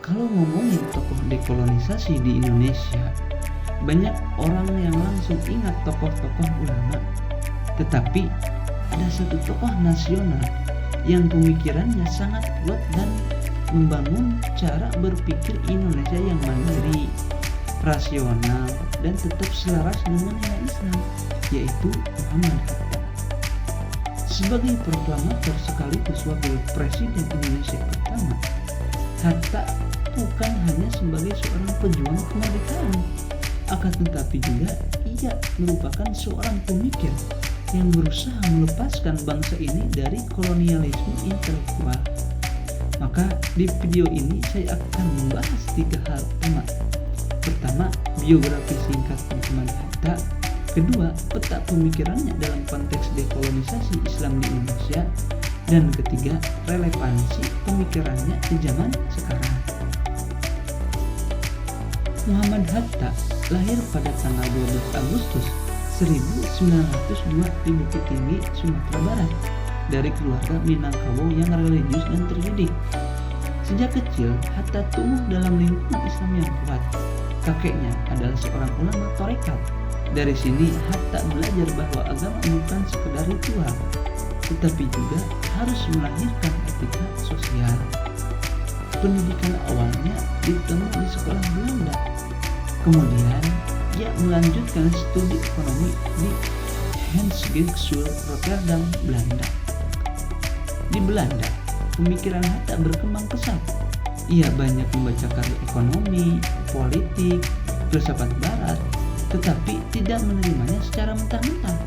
Kalau ngomongin tokoh dekolonisasi di Indonesia, banyak orang yang langsung ingat tokoh-tokoh ulama. Tetapi ada satu tokoh nasional yang pemikirannya sangat kuat dan membangun cara berpikir Indonesia yang mandiri, rasional, dan tetap selaras dengan nilai Islam, yaitu Muhammad Hatta. Sebagai proklamator sekaligus wakil presiden Indonesia pertama, Hatta bukan hanya sebagai seorang pejuang kemerdekaan, akan tetapi juga ia merupakan seorang pemikir yang berusaha melepaskan bangsa ini dari kolonialisme intelektual. Maka di video ini saya akan membahas 3 hal utama. Pertama, biografi singkat Muhammad Hatta. Kedua, peta pemikirannya dalam konteks dekolonisasi Islam di Indonesia. Dan ketiga, relevansi pemikirannya di zaman sekarang. Muhammad Hatta lahir pada tanggal 12 Agustus 1902 di Bukit Tinggi, Sumatera Barat, dari keluarga Minangkabau yang religius dan terdidik. Sejak kecil, Hatta tumbuh dalam lingkungan Islam yang kuat. Kakeknya adalah seorang ulama tarekat. Dari sini, Hatta belajar bahwa agama bukan sekedar ritual, tetapi juga harus melahirkan etika sosial. Pendidikan awalnya ditempuh di sekolah Belanda. Kemudian ia melanjutkan studi ekonomi di Handelsgeschule Rotterdam, Belanda. Di Belanda, pemikiran Hatta berkembang pesat. Ia banyak membaca karya ekonomi, politik, filsafat barat, tetapi tidak menerimanya secara mentah-mentah.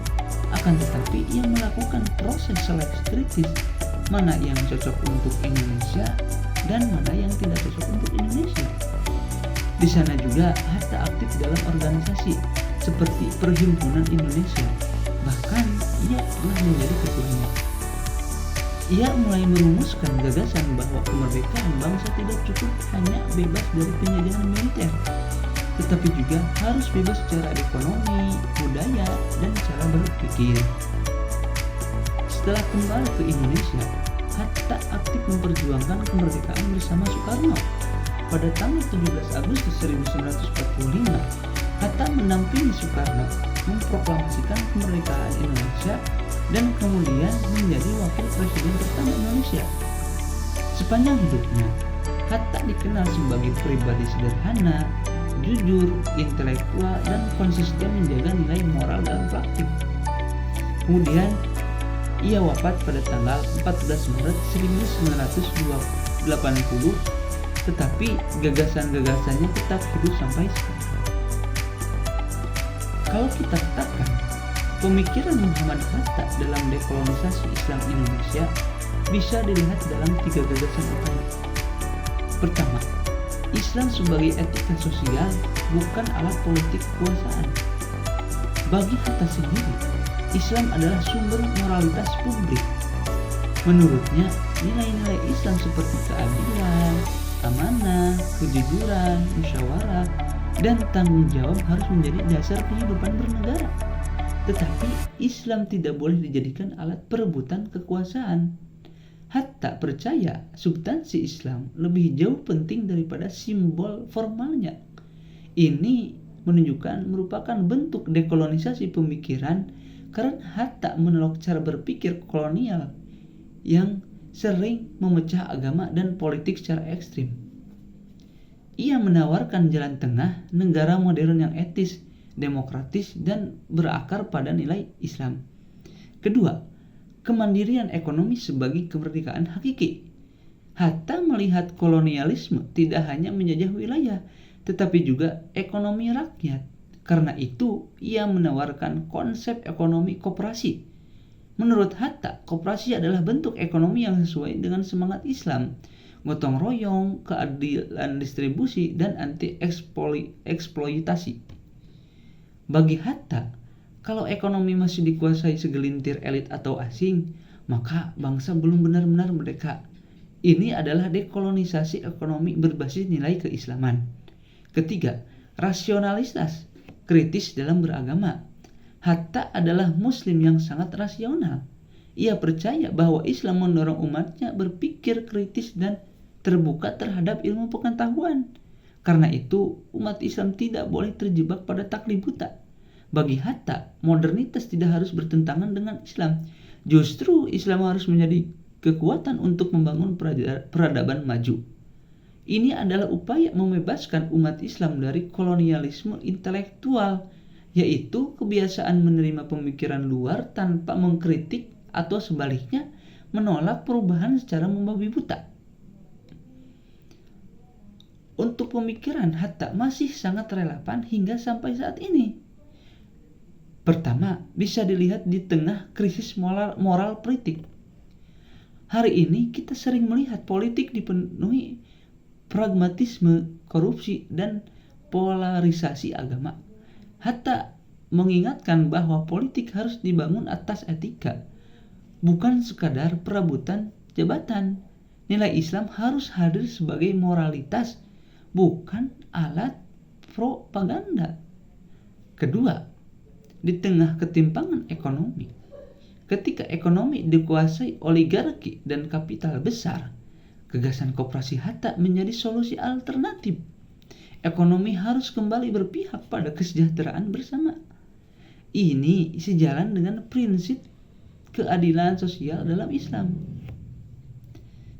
Akan tetapi ia melakukan proses seleksi kritis, mana yang cocok untuk Indonesia dan mana yang tidak cocok untuk Indonesia. Di sana juga Hatta aktif dalam organisasi seperti Perhimpunan Indonesia, bahkan ia pernah menjadi ketuanya. Ia mulai merumuskan gagasan bahwa kemerdekaan bangsa tidak cukup hanya bebas dari penjajahan militer, tetapi juga harus bebas secara ekonomi, budaya, dan cara berpikir. Setelah kembali ke Indonesia, Hatta aktif memperjuangkan kemerdekaan bersama Soekarno. Pada tanggal 17 Agustus 1945, Hatta mendampingi Soekarno memproklamasikan kemerdekaan Indonesia dan kemudian menjadi wakil presiden pertama Indonesia. Sepanjang hidupnya, Hatta dikenal sebagai pribadi sederhana, jujur, intelektual, dan konsisten menjaga nilai moral dalam praktik. Kemudian, ia wafat pada tanggal 14 Maret 1980, tetapi gagasan-gagasannya tetap hidup sampai sekarang. Kalau kita katakan, pemikiran Muhammad Hatta dalam dekolonisasi Islam Indonesia bisa dilihat dalam 3 gagasan utama. Pertama, Islam sebagai etika sosial bukan alat politik kekuasaan. Bagi Hatta sendiri, Islam adalah sumber moralitas publik. Menurutnya, nilai-nilai Islam seperti keadilan, amanah, kejujuran, musyawarah, dan tanggung jawab harus menjadi dasar kehidupan bernegara. Tetapi Islam tidak boleh dijadikan alat perebutan kekuasaan. Hatta percaya substansi Islam lebih jauh penting daripada simbol formalnya. Ini menunjukkan merupakan bentuk dekolonisasi pemikiran karena Hatta menolak cara berpikir kolonial yang sering memecah agama dan politik secara ekstrim. Ia menawarkan jalan tengah negara modern yang etis, demokratis, dan berakar pada nilai Islam. Kedua, kemandirian ekonomi sebagai kemerdekaan hakiki. Hatta melihat kolonialisme tidak hanya menjajah wilayah, tetapi juga ekonomi rakyat. Karena itu, ia menawarkan konsep ekonomi koperasi. Menurut Hatta, koperasi adalah bentuk ekonomi yang sesuai dengan semangat Islam, gotong royong, keadilan distribusi, dan anti eksploitasi. Bagi Hatta, kalau ekonomi masih dikuasai segelintir elit atau asing, maka bangsa belum benar-benar merdeka. Ini adalah dekolonisasi ekonomi berbasis nilai keislaman. Ketiga, rasionalitas kritis dalam beragama. Hatta adalah muslim yang sangat rasional. Ia percaya bahwa Islam mendorong umatnya berpikir kritis dan terbuka terhadap ilmu pengetahuan. Karena itu, umat Islam tidak boleh terjebak pada taklid buta. Bagi Hatta, modernitas tidak harus bertentangan dengan Islam. Justru Islam harus menjadi kekuatan untuk membangun peradaban maju. Ini adalah upaya membebaskan umat Islam dari kolonialisme intelektual, yaitu kebiasaan menerima pemikiran luar tanpa mengkritik atau sebaliknya menolak perubahan secara membabi buta. Untuk pemikiran Hatta masih sangat relevan hingga sampai saat ini. Pertama, bisa dilihat di tengah krisis moral politik. Hari ini kita sering melihat politik dipenuhi pragmatisme, korupsi, dan polarisasi agama. Hatta mengingatkan bahwa politik harus dibangun atas etika, bukan sekadar perebutan jabatan. Nilai Islam harus hadir sebagai moralitas, bukan alat propaganda. Kedua, di tengah ketimpangan ekonomi, ketika ekonomi dikuasai oligarki dan kapital besar, gagasan koperasi Hatta menjadi solusi alternatif. Ekonomi harus kembali berpihak pada kesejahteraan bersama. Ini sejalan dengan prinsip keadilan sosial dalam Islam.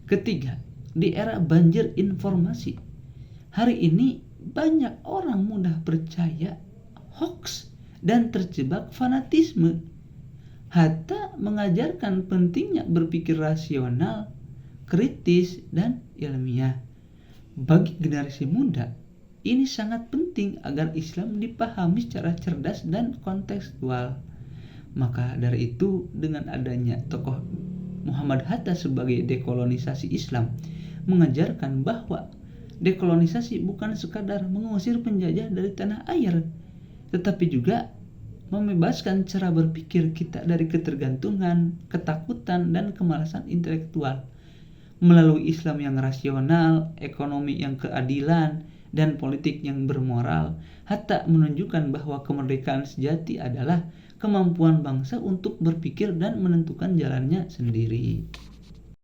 Ketiga, di era banjir informasi, hari ini banyak orang mudah percaya hoax dan terjebak fanatisme. Hatta mengajarkan pentingnya berpikir rasional, kritis, dan ilmiah. Bagi generasi muda, ini sangat penting agar Islam dipahami secara cerdas dan kontekstual. Maka dari itu, dengan adanya tokoh Muhammad Hatta sebagai dekolonisasi Islam, mengajarkan bahwa dekolonisasi bukan sekadar mengusir penjajah dari tanah air, tetapi juga membebaskan cara berpikir kita dari ketergantungan, ketakutan, dan kemalasan intelektual. Melalui Islam yang rasional, ekonomi yang keadilan, dan politik yang bermoral, Hatta menunjukkan bahwa kemerdekaan sejati adalah kemampuan bangsa untuk berpikir dan menentukan jalannya sendiri.